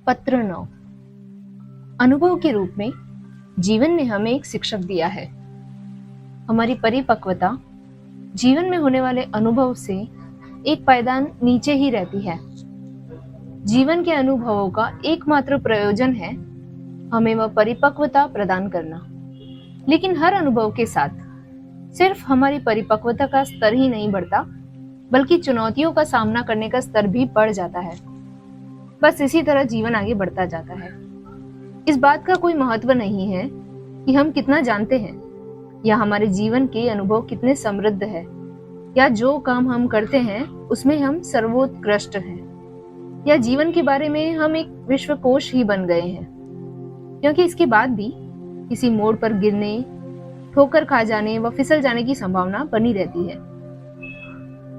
पत्र 9। अनुभव के रूप में जीवन ने हमें एक शिक्षक दिया है। हमारी परिपक्वता जीवन में होने वाले अनुभव से एक पायदान नीचे ही रहती है। जीवन के अनुभवों का एकमात्र प्रयोजन है हमें वह परिपक्वता प्रदान करना। लेकिन हर अनुभव के साथ सिर्फ हमारी परिपक्वता का स्तर ही नहीं बढ़ता, बल्कि चुनौतियों का सामना करने का स्तर भी बढ़ जाता है। बस इसी तरह जीवन आगे बढ़ता जाता है। इस बात का कोई महत्व नहीं है कि हम कितना जानते हैं या हमारे जीवन के अनुभव कितने समृद्ध है या जो काम हम करते हैं उसमें हम सर्वोत्कृष्ट हैं या जीवन के बारे में हम एक विश्वकोश ही बन गए हैं, क्योंकि इसके बाद भी किसी मोड़ पर गिरने, ठोकर खा जाने व फिसल जाने की संभावना बनी रहती है।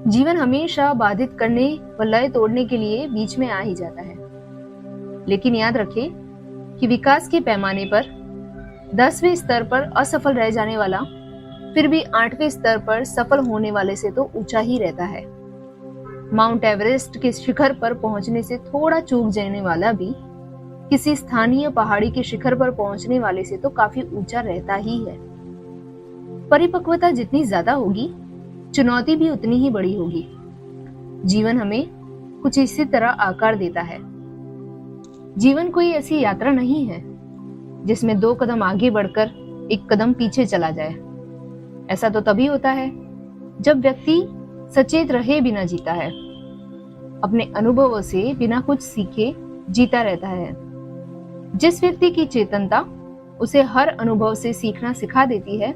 जीवन हमेशा बाधित करने व लय तोड़ने के लिए बीच में आ ही जाता है। लेकिन याद रखें कि विकास के पैमाने पर 10वें स्तर पर असफल रह जाने वाला फिर भी 8वें स्तर पर सफल होने वाले से तो ऊंचा ही रहता है। माउंट एवरेस्ट के शिखर पर पहुंचने से थोड़ा चूक जाने वाला भी किसी स्थानीय पहाड़ी के शिखर पर पहुंचने वाले से तो काफी ऊंचा रहता ही है। परिपक्वता जितनी ज्यादा होगी, चुनौती भी उतनी ही बड़ी होगी। जीवन हमें कुछ इसी तरह आकार देता है। जीवन कोई ऐसी यात्रा नहीं है जिसमें 2 कदम आगे बढ़कर 1 कदम पीछे चला जाए। ऐसा तो तभी होता है जब व्यक्ति सचेत रहे बिना जीता है, अपने अनुभवों से बिना कुछ सीखे जीता रहता है। जिस व्यक्ति की चेतनता उसे हर अनुभव से सीखना सिखा देती है,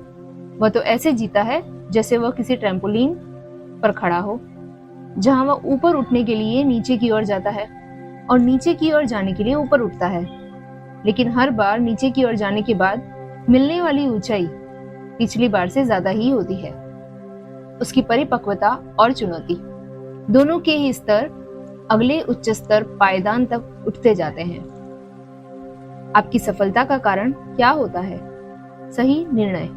वह तो ऐसे जीता है जैसे वह किसी ट्रैम्पोलिन पर खड़ा हो, जहां वह ऊपर उठने के लिए नीचे की ओर जाता है और नीचे की ओर जाने के लिए ऊपर उठता है। लेकिन हर बार नीचे की ओर जाने के बाद मिलने वाली ऊंचाई पिछली बार से ज्यादा ही होती है। उसकी परिपक्वता और चुनौती दोनों के ही स्तर अगले उच्च स्तर पायदान तक उठते जाते हैं। आपकी सफलता का कारण क्या होता है? सही निर्णय।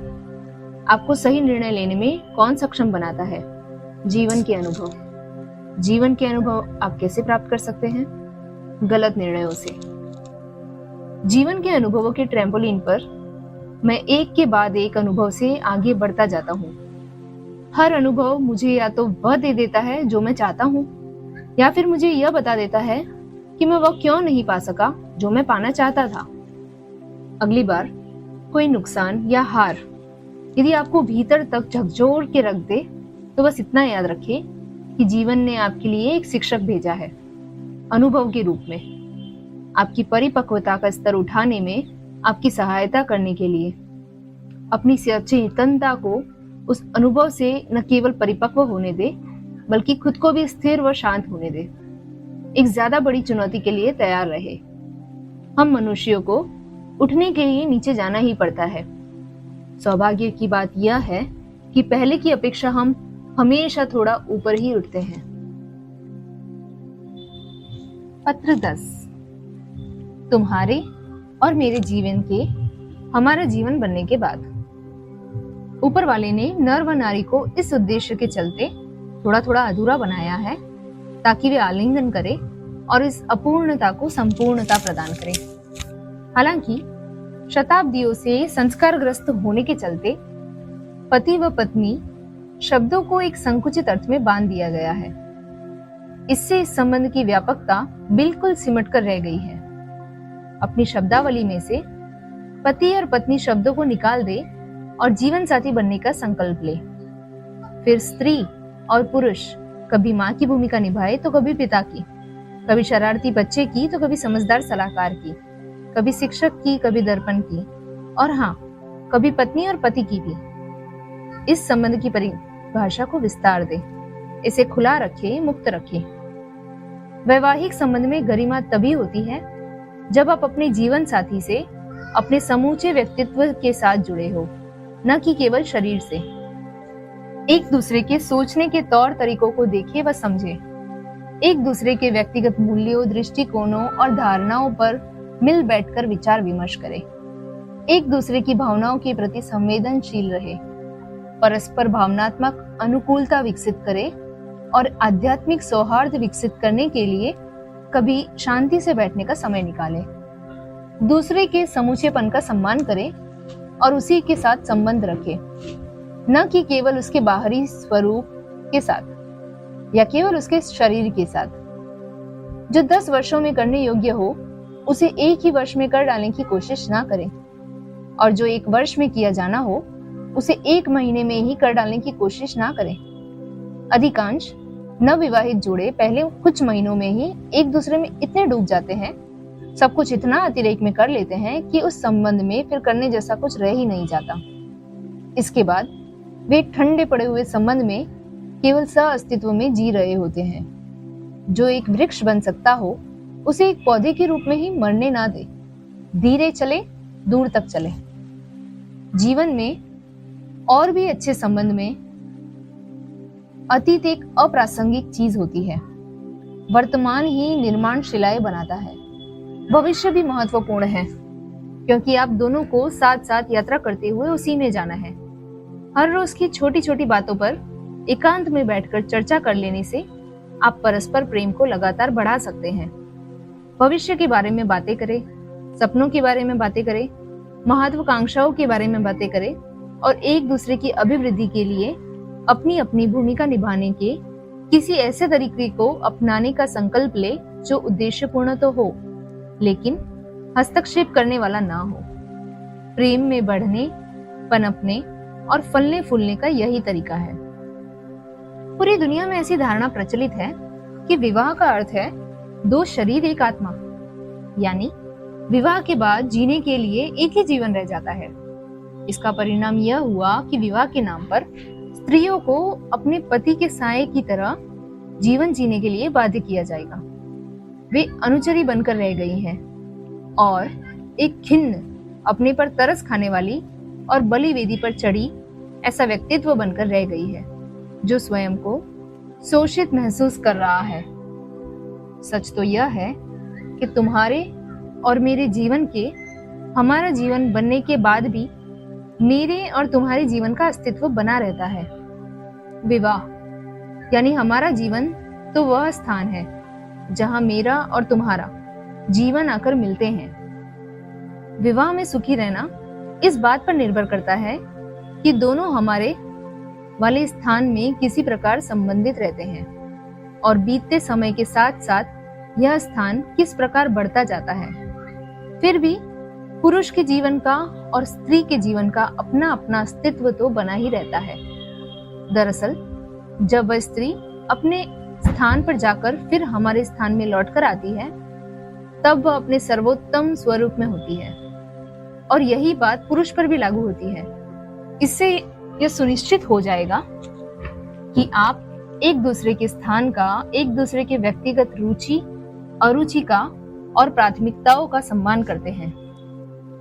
आपको सही निर्णय लेने में कौन सक्षम बनाता है? जीवन के अनुभव। जीवन के अनुभव आप कैसे प्राप्त कर सकते हैं? गलत निर्णयों से। जीवन के अनुभवों के ट्रैम्पोलिन पर मैं एक के बाद एक अनुभव से आगे बढ़ता जाता हूँ। हर अनुभव मुझे या तो वह दे देता है जो मैं चाहता हूँ, या फिर मुझे यह बता देता है कि मैं वह क्यों नहीं पा सका जो मैं पाना चाहता था। अगली बार कोई नुकसान या हार यदि आपको भीतर तक झकझोर के रख दे, तो बस इतना याद रखें कि जीवन ने आपके लिए एक शिक्षक भेजा है, अनुभव के रूप में, आपकी परिपक्वता का स्तर उठाने में आपकी सहायता करने के लिए। अपनी चेतनता को उस अनुभव से न केवल परिपक्व होने दे, बल्कि खुद को भी स्थिर व शांत होने दे। एक ज्यादा बड़ी चुनौती के लिए तैयार रहे। हम मनुष्यों को उठने के लिए नीचे जाना ही पड़ता है। सौभाग्य की बात यह है कि पहले की अपेक्षा हम हमेशा थोड़ा ऊपर ही उठते हैं। पत्र 10। तुम्हारे और मेरे जीवन के हमारा जीवन बनने के बाद ऊपर वाले ने नर व नारी को इस उद्देश्य के चलते थोड़ा थोड़ा अधूरा बनाया है, ताकि वे आलिंगन करें और इस अपूर्णता को संपूर्णता प्रदान करें। हालांकि शताब्दियों से संस्कारग्रस्त होने के चलते पति व पत्नी शब्दों को एक संकुचित अर्थ में बांध दिया गया है। इससे इस संबंध की व्यापकता बिल्कुल सिमट कर रह गई है। अपनी शब्दावली में से पति और पत्नी शब्दों को निकाल दे और जीवन साथी बनने का संकल्प ले। फिर स्त्री और पुरुष कभी माँ की भूमिका निभाए तो कभी पिता की, कभी शरारती बच्चे की तो कभी समझदार सलाहकार की, कभी शिक्षक की, कभी दर्पण की, और हाँ, कभी पत्नी और पति की भी। इस संबंध की परिभाषा को विस्तार दे, इसे खुला रखे, मुक्त रखे। वैवाहिक संबंध में गरिमा तभी होती है जब आप अपने जीवन साथी से अपने समूचे व्यक्तित्व के साथ जुड़े हो, न कि केवल शरीर से। एक दूसरे के सोचने के तौर तरीकों को देखें व समझें। एक दूसरे के व्यक्तिगत मूल्यों, दृष्टिकोणों और धारणाओं पर मिल बैठकर विचार विमर्श करें। एक दूसरे की भावनाओं के प्रति संवेदनशील रहे, परस्पर भावनात्मक अनुकूलता विकसित करें और आध्यात्मिक सौहार्द विकसित करने के लिए कभी शांति से बैठने का समय निकालें, दूसरे के समूचेपन का सम्मान करें और उसी के साथ संबंध रखें, न कि केवल उसके बाहरी स्वरूप के साथ या केवल उसके शरीर के साथ। जो 10 वर्षों में करने योग्य हो उसे एक ही वर्ष में कर डालने की कोशिश ना करें, और जो 1 वर्ष में किया जाना हो उसे 1 महीने में ही कर डालने की कोशिश ना करें। अधिकांश नवविवाहित जोड़े पहले कुछ महीनों में ही एक दूसरे में इतने डूब जाते हैं, सब कुछ इतना अतिरेक में कर लेते हैं कि उस संबंध में फिर करने जैसा कुछ रह ही नहीं जाता। इसके बाद वे एक ठंडे पड़े हुए संबंध में केवल सह-अस्तित्व में जी रहे होते हैं। जो एक वृक्ष बन सकता हो उसे एक पौधे के रूप में ही मरने ना दे। धीरे चले, दूर तक चले। जीवन में और भी अच्छे संबंध में अतीत एक अप्रासंगिक चीज होती है। वर्तमान ही निर्माण शिलाएं बनाता है। भविष्य भी महत्वपूर्ण है, क्योंकि आप दोनों को साथ साथ यात्रा करते हुए उसी में जाना है। हर रोज की छोटी छोटी बातों पर एकांत में बैठकर चर्चा कर लेने से आप परस्पर प्रेम को लगातार बढ़ा सकते हैं। भविष्य के बारे में बातें करें, सपनों के बारे में बातें करें, महत्वाकांक्षाओं के बारे में बातें करें और एक दूसरे की अभिवृद्धि के लिए अपनी अपनी भूमिका निभाने के किसी ऐसे तरीके को अपनाने का संकल्प ले जो उद्देश्यपूर्ण तो हो, लेकिन हस्तक्षेप करने वाला ना हो। प्रेम में बढ़ने, पनपने और फलने फूलने का यही तरीका है। पूरी दुनिया में ऐसी धारणा प्रचलित है कि विवाह का अर्थ है 2 शरीर एक आत्मा, यानी विवाह के बाद जीने के लिए एक ही जीवन रह जाता है। इसका परिणाम यह हुआ कि विवाह के नाम पर स्त्रियों को अपने पति के साये की तरह जीवन जीने के लिए बाध्य किया जाएगा। वे अनुचरी बनकर रह गई हैं और एक खिन्न, अपने पर तरस खाने वाली और बलि वेदी पर चढ़ी ऐसा व्यक्तित्व बनकर रह गई है जो स्वयं को शोषित महसूस कर रहा है। सच तो यह है कि तुम्हारे और मेरे जीवन के, हमारा जीवन बनने के बाद भी मेरे और तुम्हारे जीवन का अस्तित्व बना रहता है। विवाह यानी हमारा जीवन तो वह स्थान है जहां मेरा और तुम्हारा जीवन आकर मिलते हैं। विवाह में सुखी रहना इस बात पर निर्भर करता है कि दोनों हमारे वाले स्थान में किसी प्रकार संबंधित रहते हैं और बीतते समय के साथ साथ यह स्थान किस प्रकार बढ़ता जाता है। फिर भी पुरुष के जीवन का और स्त्री के जीवन का अपना अपना अस्तित्व तो बना ही रहता है। दरअसल जब वह स्त्री अपने स्थान पर जाकर फिर हमारे स्थान में लौटकर आती है, तब वह अपने सर्वोत्तम स्वरूप में होती है, और यही बात पुरुष पर भी लागू होती है। इससे यह सुनिश्चित हो जाएगा कि आप एक दूसरे के स्थान का, एक दूसरे के व्यक्तिगत रुचि, अरुचि का और प्राथमिकताओं का सम्मान करते हैं।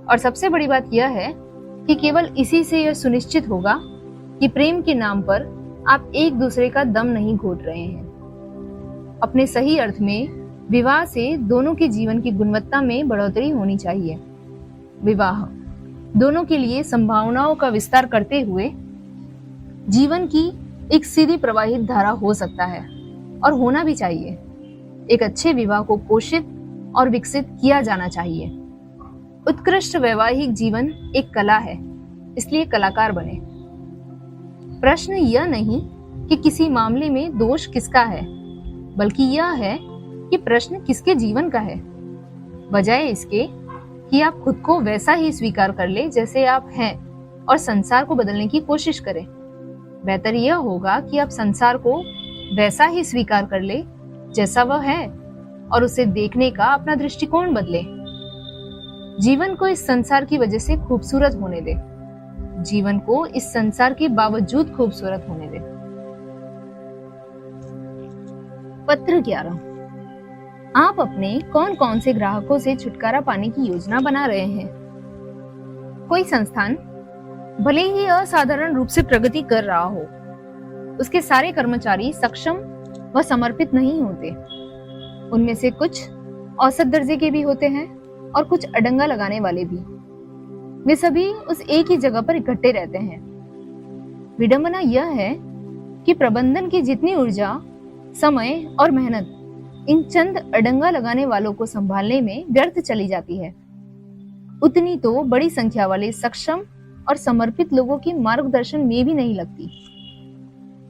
और सबसे बड़ी बात यह है कि केवल इसी से यह सुनिश्चित होगा कि प्रेम के नाम पर आप एक दूसरे का दम नहीं घोट रहे हैं। अपने सही अर्थ में विवाह से दोनों के जीवन की गुणवत्ता में बढ़ोतरी होनी चाहिए। विवाह दोनों के लिए संभावनाओं का विस्तार करते हुए जीवन की एक सीधी प्रवाहित धारा हो सकता है और होना भी चाहिए। एक अच्छे विवाह को पोषित और विकसित किया जाना चाहिए। उत्कृष्ट वैवाहिक जीवन एक कला है, इसलिए कलाकार बने। प्रश्न यह नहीं कि किसी मामले में दोष किसका है, बल्कि यह है कि प्रश्न किसके जीवन का है। बजाय इसके कि आप खुद को वैसा ही स्वीकार कर ले जैसे आप हैं और संसार को बदलने की कोशिश करें, बेहतर यह होगा कि आप संसार को वैसा ही स्वीकार कर ले जैसा वह है और उसे देखने का अपना दृष्टिकोण बदले। जीवन को इस संसार की वजह से खूबसूरत होने दे। जीवन को इस संसार के बावजूद खूबसूरत होने दे। पत्र 11। आप अपने कौन कौन से ग्राहकों से छुटकारा पाने की योजना बना रहे हैं? कोई संस्थान भले ही असाधारण रूप से प्रगति कर रहा हो, उसके सारे कर्मचारी सक्षम व समर्पित नहीं होते। उनमें से कुछ औसत दर्जे के भी होते हैं और कुछ अडंगा लगाने वाले भी। वे सभी उस एक ही जगह पर इकट्ठे रहते हैं। विडंबना यह है कि प्रबंधन की जितनी ऊर्जा, समय और मेहनत इन चंद अडंगा लगाने वालों को संभालने में व्यर्थ चली जाती है, उतनी तो बड़ी संख्या वाले सक्षम और समर्पित लोगों के मार्गदर्शन में भी नहीं लगती।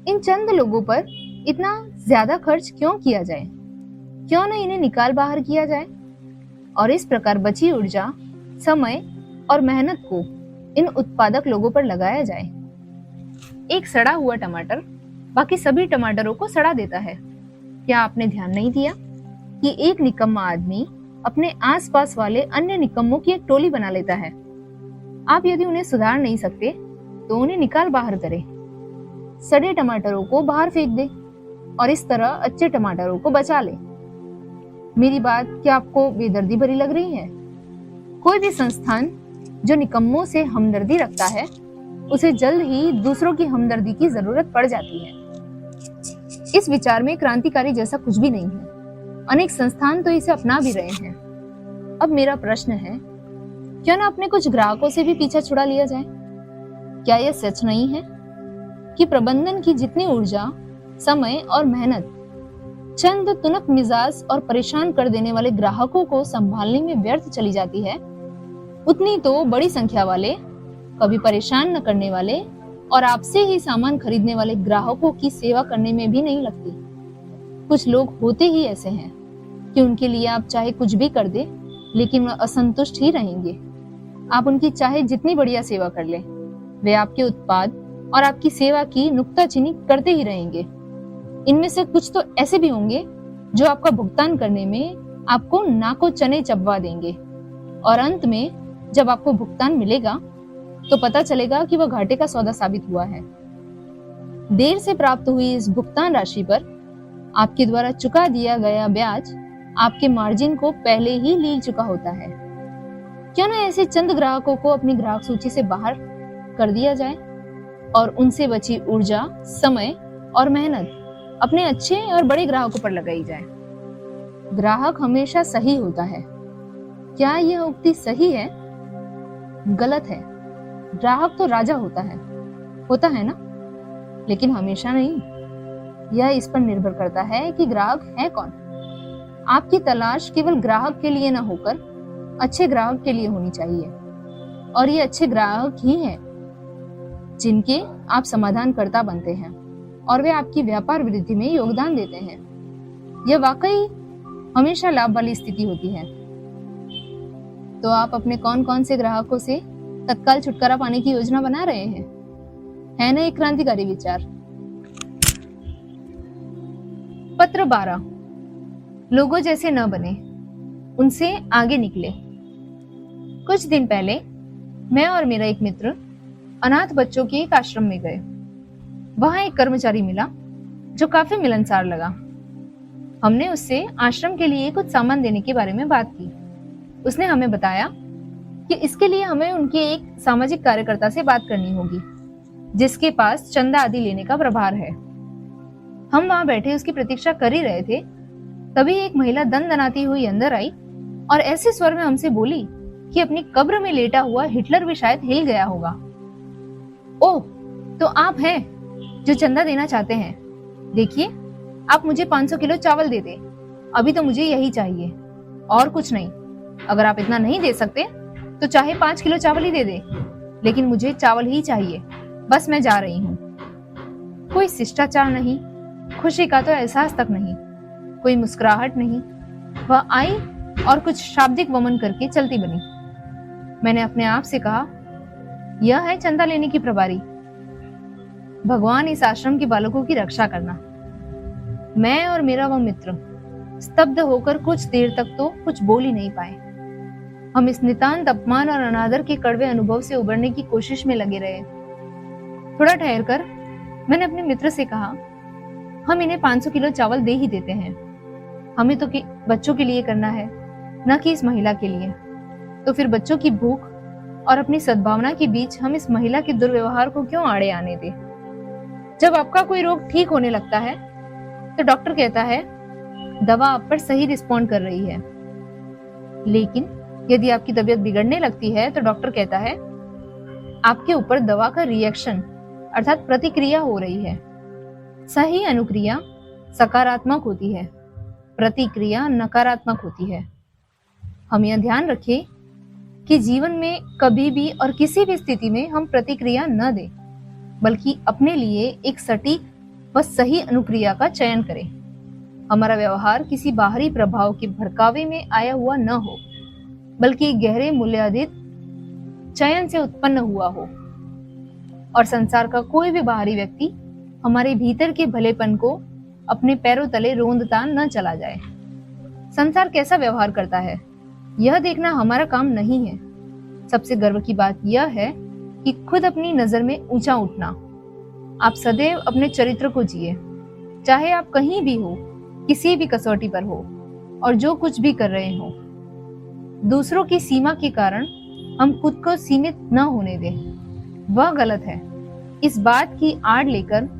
इन चंद लोगों पर इतना ज्यादा खर्च क्यों किया जाए? क्यों न इन्हें निकाल बाहर किया जाए और इस प्रकार बची ऊर्जा, समय और मेहनत को इन उत्पादक लोगों पर लगाया जाए। एक सड़ा हुआ टमाटर बाकी सभी टमाटरों को सड़ा देता है। क्या आपने ध्यान नहीं दिया कि एक निकम्मा आदमी अपने आसपास वाले अन्य निकम्मों की एक टोली बना लेता है? आप यदि उन्हें सुधार नहीं सकते तो उन्हें निकाल बाहर करें, सड़े टमाटरों को बाहर फेंक दे और इस तरह अच्छे टमाटरों को बचा ले। मेरी बात क्या आपको बेदर्दी भरी लग रही है? कोई भी संस्थान जो निकम्मों से हमदर्दी रखता है, उसे जल्द ही दूसरों की हमदर्दी की जरूरत पड़ जाती है। इस विचार में क्रांतिकारी जैसा कुछ भी नहीं है। अनेक संस्थान तो इसे अपना भी रहे हैं। अब मेरा प्रश्न है, क्यों ना अपने कुछ ग्राहकों से भी पीछा छुड़ा लिया जाए? क्या यह सच नहीं है कि प्रबंधन की जितनी ऊर्जा, समय और मेहनत चंद तुनक मिजाज और परेशान कर देने वाले ग्राहकों को संभालने में व्यर्थ चली जाती है, उतनी तो बड़ी संख्या वाले, कभी परेशान न करने वाले और आपसे ही सामान खरीदने वाले ग्राहकों की सेवा करने में भी नहीं लगती। कुछ लोग होते ही ऐसे हैं कि उनके लिए आप चाहे कुछ भी कर दे, लेकिन वह असंतुष्ट ही रहेंगे। आप उनकी चाहे जितनी बढ़िया सेवा कर ले, वे आपके उत्पाद और आपकी सेवा की नुक्ताचीनी करते ही रहेंगे। इनमें से कुछ तो ऐसे भी होंगे जो आपका भुगतान करने में आपको नाको चने चबवा देंगे और अंत में जब आपको भुगतान मिलेगा तो पता चलेगा कि वह घाटे का सौदा साबित हुआ है। देर से प्राप्त हुई इस भुगतान राशि पर आपके द्वारा चुका दिया गया ब्याज आपके मार्जिन को पहले ही ले चुका होता है। क्यों ना ऐसे चंद ग्राहकों को अपनी ग्राहक सूची से बाहर कर दिया जाए और उनसे बची ऊर्जा, समय और मेहनत अपने अच्छे और बड़े ग्राहकों पर लगाई जाए। ग्राहक हमेशा सही होता है। क्या यह उक्ति सही है? गलत है। ग्राहक तो राजा होता है ना? लेकिन हमेशा नहीं। यह इस पर निर्भर करता है कि ग्राहक है कौन। आपकी तलाश केवल ग्राहक के लिए न होकर अच्छे ग्राहक के लिए होनी चाहिए, और ये अच्छे ग्राहक ही हैं जिनके आप समाधानकर्ता बनते हैं और वे आपकी व्यापार वृद्धि में योगदान देते हैं। यह वाकई हमेशा लाभ वाली स्थिति होती है। तो आप अपने कौन कौन से ग्राहकों से तत्काल छुटकारा पाने की योजना बना रहे हैं? है ना एक क्रांतिकारी विचार? पत्र 12। लोगों जैसे न बने, उनसे आगे निकले। कुछ दिन पहले मैं और मेरा एक मित्र अनाथ बच्चों के एक आश्रम में गए। वहां एक कर्मचारी मिला जो काफी मिलनसार लगा। हमने उससे आश्रम के लिए कुछ सामान देने के बारे में बात की। उसने हमें बताया कि इसके लिए हमें उनके एक सामाजिक कार्यकर्ता से बात करनी होगी जिसके पास चंदा आदि लेने का प्रभार है। हम वहां बैठे उसकी प्रतीक्षा कर ही रहे थे, तभी एक महिला दनदनाती हुई अंदर आई और ऐसे स्वर में हमसे बोली कि अपनी कब्र में लेटा हुआ हिटलर भी शायद हिल गया होगा। ओह, तो आप हैं जो चंदा देना चाहते हैं। देखिए, आप मुझे 500 किलो चावल दे दे। अभी तो मुझे यही चाहिए और कुछ नहीं। अगर आप इतना नहीं दे सकते तो चाहे 5 किलो चावल ही दे दे, लेकिन मुझे चावल ही चाहिए। बस मैं जा रही हूँ। कोई शिष्टाचार नहीं, खुशी का तो एहसास तक नहीं, कोई मुस्कुराहट नहीं। वह आई और कुछ शाब्दिक वमन करके चलती बनी। मैंने अपने आप से कहा, यह है चंदा लेने की प्रभारी। भगवान इस आश्रम के बालकों की रक्षा करना। मैं और मेरा वह मित्र स्तब्ध होकर कुछ देर तक तो कुछ बोल ही नहीं पाए। हम इस नितांत अपमान और अनादर के कड़वे अनुभव से उबरने की कोशिश में लगे रहे। थोड़ा ठहरकर मैंने अपने मित्र से कहा, हम इन्हें 500 किलो चावल दे ही देते हैं। हमें तो बच्चों के लिए करना है, न कि इस महिला के लिए। तो फिर बच्चों की भूख और अपनी सद्भावना के बीच हम इस महिला के दुर्व्यवहार को क्यों आड़े आने दें? जब आपका कोई रोग ठीक होने लगता है तो डॉक्टर कहता है दवा आप पर सही रिस्पॉन्ड कर रही है, लेकिन यदि आपकी तबीयत बिगड़ने लगती है तो डॉक्टर कहता है आपके ऊपर दवा का रिएक्शन अर्थात प्रतिक्रिया हो रही है। सही अनुक्रिया सकारात्मक होती है। प्रतिक्रिया नकारात्मक होती है। हम यह ध्यान रखें कि जीवन में कभी भी और किसी भी स्थिति में हम प्रतिक्रिया न दें, बल्कि अपने लिए एक सटीक व सही अनुक्रिया का चयन करें। हमारा व्यवहार किसी बाहरी प्रभाव के भड़कावे में आया हुआ न हो, बल्कि गहरे मूल्याधित चयन से उत्पन्न हुआ हो, और संसार का कोई भी बाहरी व्यक्ति हमारे भीतर के भलेपन को अपने पैरों तले रोंदता न चला जाए। संसार कैसा व्यवहार करता है, यह देखना हमारा काम नहीं है। सबसे गर्व की बात यह है कि खुद अपनी नजर में ऊंचा उठना। आप सदैव अपने चरित्र को जिए, चाहे आप कहीं भी हो, किसी भी कसौटी पर हो और जो कुछ भी कर रहे हो। दूसरों की सीमा के कारण हम खुद को सीमित न होने दें, वह गलत है। इस बात की आड़ लेकर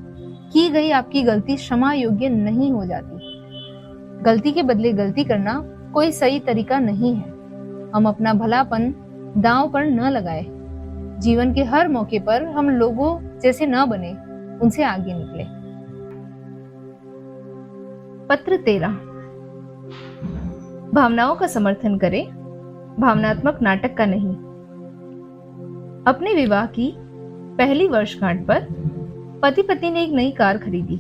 की गई आपकी गलती क्षमा योग्य नहीं हो जाती। गलती के बदले गलती करना कोई सही तरीका नहीं है। हम अपना भलापन दांव पर न लगाए। जीवन के हर मौके पर हम लोगों जैसे न बने, उनसे आगे निकले। पत्र 13। भावनाओं का समर्थन करें, भावनात्मक नाटक का नहीं। अपने विवाह की पहली वर्षगांठ पर पति पत्नी ने एक नई कार खरीदी।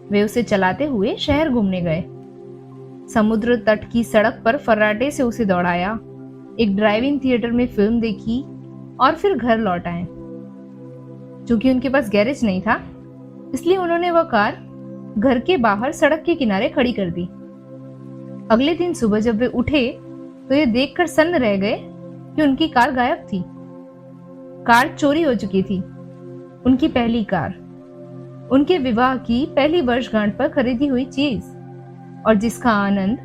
वे उसे चलाते हुए शहर घूमने गए। समुद्र तट की सड़क पर फर्राटे से उसे दौड़ाया, एक ड्राइविंग थिएटर में फिल्म देखी और फिर घर लौट आए। चूंकि उनके पास गैरेज नहीं था, इसलिए उन्होंने वह कार घर के बाहर सड़क के किनारे खड़ी कर दी। अगले दिन सुबह जब वे उठे तो ये देखकर सन्न रह गए कि उनकी कार गायब थी। कार चोरी हो चुकी थी। उनकी पहली कार, उनके विवाह की पहली वर्षगांठ पर खरीदी हुई चीज, और जिसका आनंद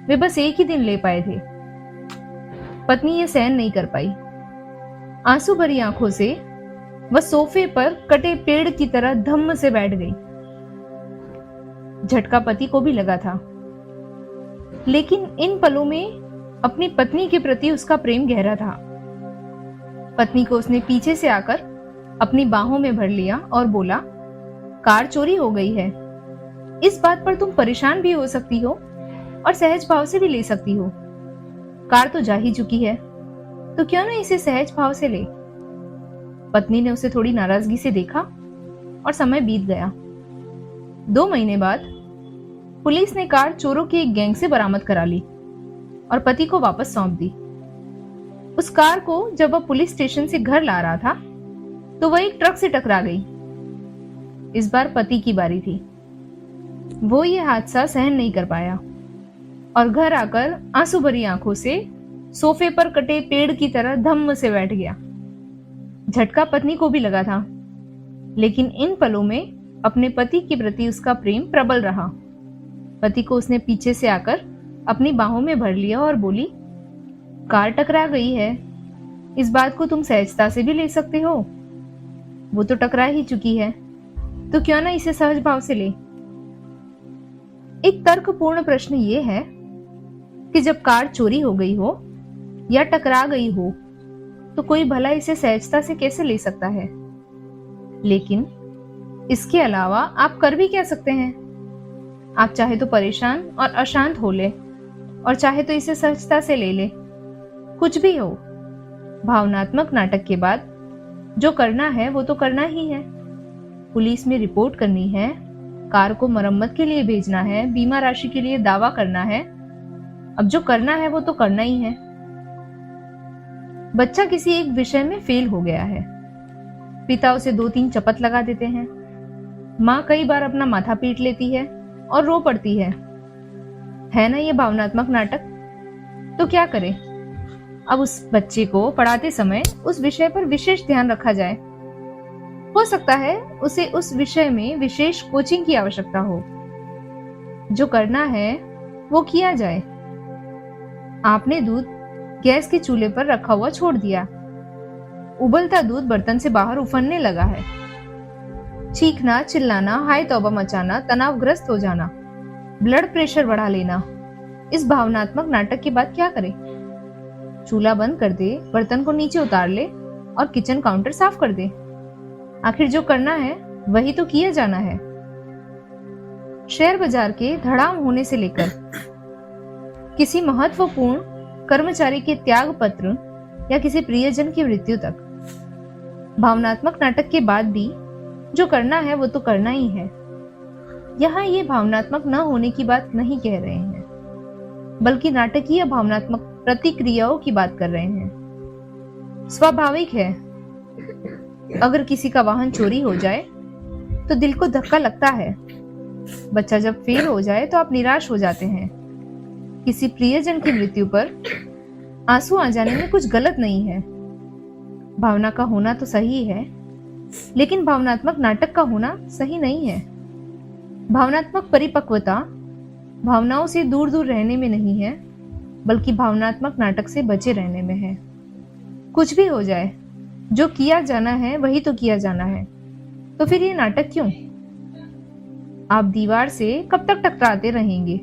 वे बस एक ही दिन ले पाए थे। पत्नी ये सहन नहीं कर पाई। आंसू भरी आंखों से वह सोफे पर कटे पेड़ की तरह धम्म से बैठ गई। झटका पति को भी लगा था, लेकिन इन पलों में अपनी पत्नी के प्रति उसका प्रेम गहरा था। पत्नी को उसने पीछे से आकर अपनी बाहों में भर लिया और बोला, कार चोरी हो गई है। इस बात पर तुम परेशान भी हो सकती हो और सहज भाव से भी ले सकती हो। कार तो जा ही चुकी है, तो क्यों ना इसे सहज भाव से ले। पत्नी ने उसे थोड़ी नाराजगी से देखा और समय बीत गया। 2 महीने बाद पुलिस ने कार चोरों की एक गैंग से बरामद करा ली और पति को वापस सौंप दी। उस कार को जब वह पुलिस स्टेशन से घर ला रहा था तो वह एक ट्रक से टकरा गई। इस बार पति की बारी थी। वो ये हादसा सहन नहीं कर पाया और घर आकर आंसू भरी आंखों से सोफे पर कटे पेड़ की तरह धम्म से बैठ गया। झटका पत्नी को भी लगा था, लेकिन इन पलों में अपने पति के प्रति उसका प्रेम प्रबल रहा। पति को उसने पीछे से आकर अपनी बाहों में भर लिया और बोली, कार टकरा गई है, इस बात को तुम सहजता से भी ले सकते हो। वो तो टकरा ही चुकी है, तो क्यों ना इसे सहज भाव से ले। एक तर्कपूर्ण प्रश्न ये है कि जब कार चोरी हो गई हो या टकरा गई हो तो कोई भला इसे सहजता से कैसे ले सकता है। लेकिन इसके अलावा आप कर भी क्या सकते हैं। आप चाहे तो परेशान और अशांत हो ले और चाहे तो इसे सहजता से ले ले। कुछ भी हो, भावनात्मक नाटक के बाद जो करना है वो तो करना ही है। पुलिस में रिपोर्ट करनी है, कार को मरम्मत के लिए भेजना है, बीमा राशि के लिए दावा करना है। अब जो करना है वो तो करना ही है। बच्चा किसी एक विषय में फेल हो गया है, पिता उसे 2-3 चपत लगा देते हैं। माँ कई बार अपना माथा पीट लेती है और रो पड़ती है ना ये भावनात्मक नाटक। तो क्या करे। अब उस बच्चे को पढ़ाते समय उस विषय पर विशेष ध्यान रखा जाए। हो सकता है उसे उस विषय में विशेष कोचिंग की आवश्यकता हो। जो करना है वो किया जाए। आपने दूध गैस के चूल्हे पर रखा हुआ छोड़ दिया। उबलता दूध बर्तन से बाहर उफनने लगा है। चीखना, चिल्लाना, हाय तौबा मचाना, तनावग्रस्त हो जाना, ब्लड प्रेशर बढ़ा लेना, इस भावनात्मक नाटक के बाद क्या करें। चूल्हा बंद कर दे, बर्तन को नीचे उतार ले और किचन काउंटर साफ कर दे। आखिर जो करना है वही तो किया जाना है। शेयर बाजार के धड़ाम होने से लेकर किसी महत्वपूर्ण कर्मचारी के त्याग पत्र या किसी प्रियजन की मृत्यु तक, भावनात्मक नाटक के बाद भी जो करना है वो तो करना ही है। यहाँ ये भावनात्मक न होने की बात नहीं कह रहे हैं, बल्कि नाटकीय भावनात्मक प्रतिक्रियाओं की बात कर रहे हैं। स्वाभाविक है, अगर किसी का वाहन चोरी हो जाए तो दिल को धक्का लगता है। बच्चा जब फेल हो जाए तो आप निराश हो जाते हैं। किसी प्रियजन की मृत्यु पर आंसू आ जाने में कुछ गलत नहीं है। भावना का होना तो सही है, लेकिन भावनात्मक नाटक का होना सही नहीं है। भावनात्मक परिपक्वता भावनाओं से दूर दूर रहने में नहीं है, बल्कि भावनात्मक नाटक से बचे रहने में है। कुछ भी हो जाए, जो किया जाना है वही तो किया जाना है, तो फिर ये नाटक क्यों? आप दीवार से कब तक टकराते रहेंगे?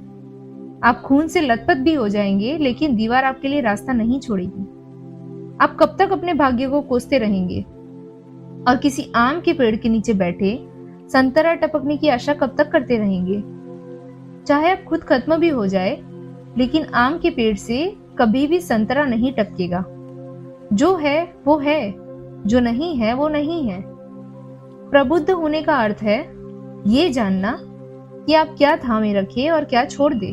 आप खून से लथपथ भी हो जाएंगे, लेकिन दीवार आपके लिए रास्ता नहीं छोड़ेगी। आप कब तक अपने भाग्य को कोसते रहेंगे और किसी आम के पेड़ के नीचे बैठे संतरा टपकने की आशा कब तक करते रहेंगे? चाहे आप खुद खत्म भी हो जाए, लेकिन आम के पेड़ से कभी भी संतरा नहीं टपकेगा। जो है वो है, जो नहीं है वो नहीं है। प्रबुद्ध होने का अर्थ है ये जानना कि आप क्या थामे रखे और क्या छोड़ दे।